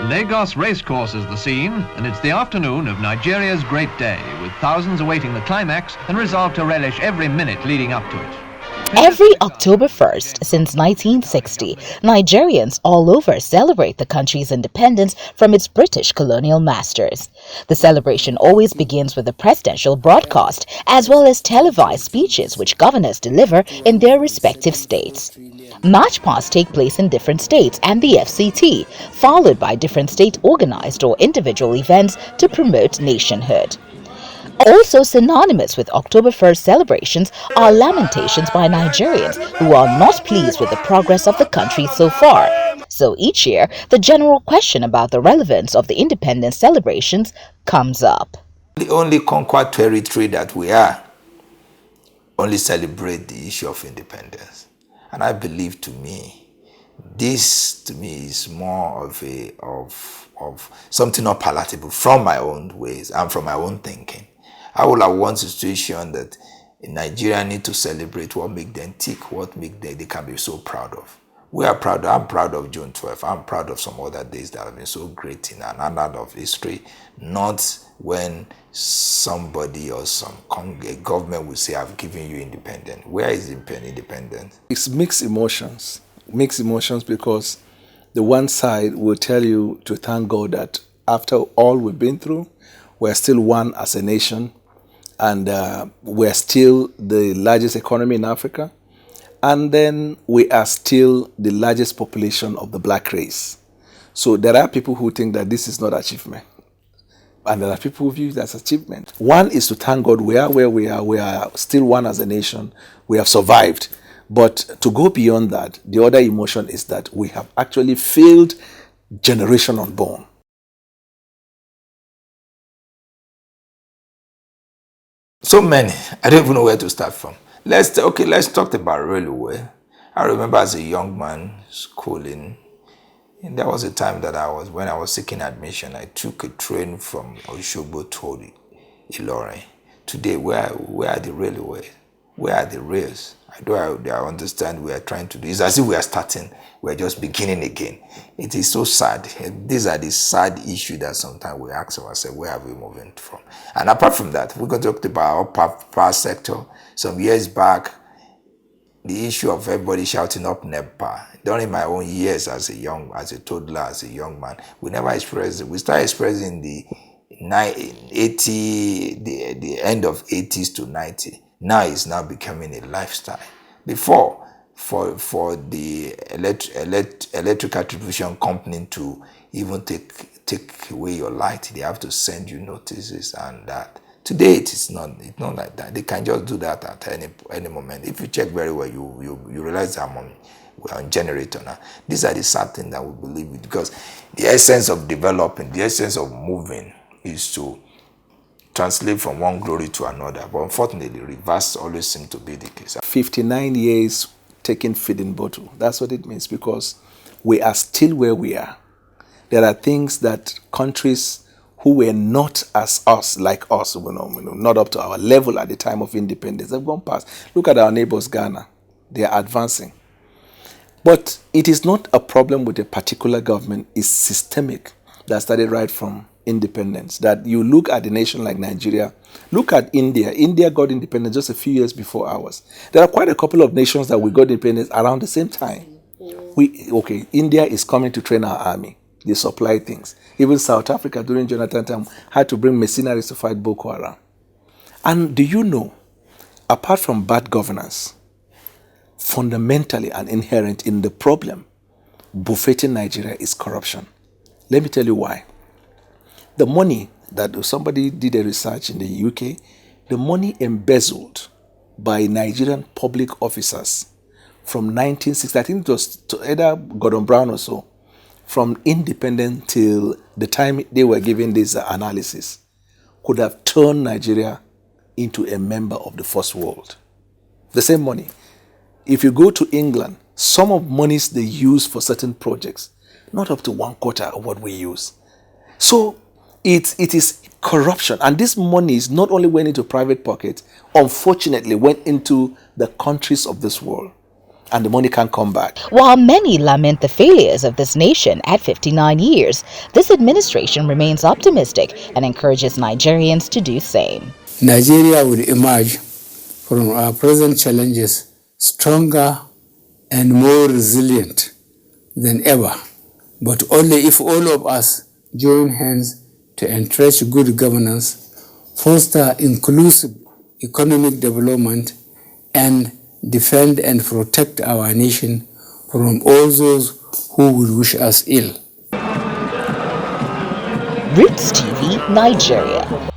Lagos Racecourse is the scene, and it's the afternoon of Nigeria's great day, with thousands awaiting the climax and resolved to relish every minute leading up to it. Every October 1st since 1960, Nigerians all over celebrate the country's independence from its British colonial masters. The celebration always begins with a presidential broadcast, as well as televised speeches which governors deliver in their respective states. March pasts take place in different states and the FCT, followed by different state-organized or individual events to promote nationhood. Also synonymous with October 1st celebrations are lamentations by Nigerians who are not pleased with the progress of the country so far. So each year, the general question about the relevance of the independence celebrations comes up. The only conquered territory that we are only celebrate the issue of independence. And I believe this to me is more of something not palatable from my own ways and from my own thinking. I would have one situation that in Nigeria need to celebrate what make them tick, what make they can be so proud of. We are proud. I'm proud of June 12th. I'm proud of some other days that have been so great in an annal of history. Not when somebody or a government will say, "I've given you independence." Where is independence? It's mixed emotions. Mixed emotions because the one side will tell you to thank God that after all we've been through, we're still one as a nation. And we're still the largest economy in Africa. And then we are still the largest population of the black race. So there are people who think that this is not achievement. And there are people who view it as achievement. One is to thank God we are where we are. We are still one as a nation. We have survived. But to go beyond that, the other emotion is that we have actually failed generation unborn. So many. I don't even know where to start from. Let's talk about railway. I remember as a young man schooling, and there was a time that when I was seeking admission, I took a train from Osogbo to Ilorin. Today, where are the railways? Where are the rails? I understand we are trying to do. It's as if we are starting. We're just beginning again. It is so sad. These are the sad issues that sometimes we ask ourselves, where have we moving from? And apart from that, we're going to talk about our power sector. Some years back, the issue of everybody shouting up NEPA. During my own years as a toddler, as a young man, we never expressed it. We started expressing the end of 80s to 90. Now it's now becoming a lifestyle. Before, for the electric distribution company to even take away your light, they have to send you notices and that. Today it's not like that. They can just do that at any moment. If you check very well, you realize we're on generator now. These are the sad things that we believe in, because the essence of developing, the essence of moving is to translate from one glory to another. But unfortunately, the reverse always seems to be the case. 59 years taking feeding bottle. That's what it means, because we are still where we are. There are things that countries who were not as us, like us, not up to our level at the time of independence, have gone past. Look at our neighbors, Ghana. They are advancing. But it is not a problem with a particular government. It's systemic that started right from independence. That you look at a nation like Nigeria, look at India. India got independence just a few years before ours. There are quite a couple of nations that we got independence around the same time. India is coming to train our army. They supply things. Even South Africa during Jonathan time had to bring mercenaries to fight Boko Haram. And do you know, apart from bad governance, fundamentally and inherent in the problem buffeting Nigeria is corruption. Let me tell you why. The money that somebody did a research in the UK, the money embezzled by Nigerian public officers from 1960, I think it was either Gordon Brown or so, from independence till the time they were giving this analysis, could have turned Nigeria into a member of the first world. The same money. If you go to England, some of monies they use for certain projects, not up to 1/4 of what we use. So it is corruption. And this money is not only went into private pockets, unfortunately went into the countries of this world. and the money can't come back. While many lament the failures of this nation at 59 years, this administration remains optimistic and encourages Nigerians to do same. Nigeria will emerge from our present challenges stronger and more resilient than ever, but only if all of us join hands to entrench good governance, foster inclusive economic development, and defend and protect our nation from all those who would wish us ill. Rootstv, Nigeria.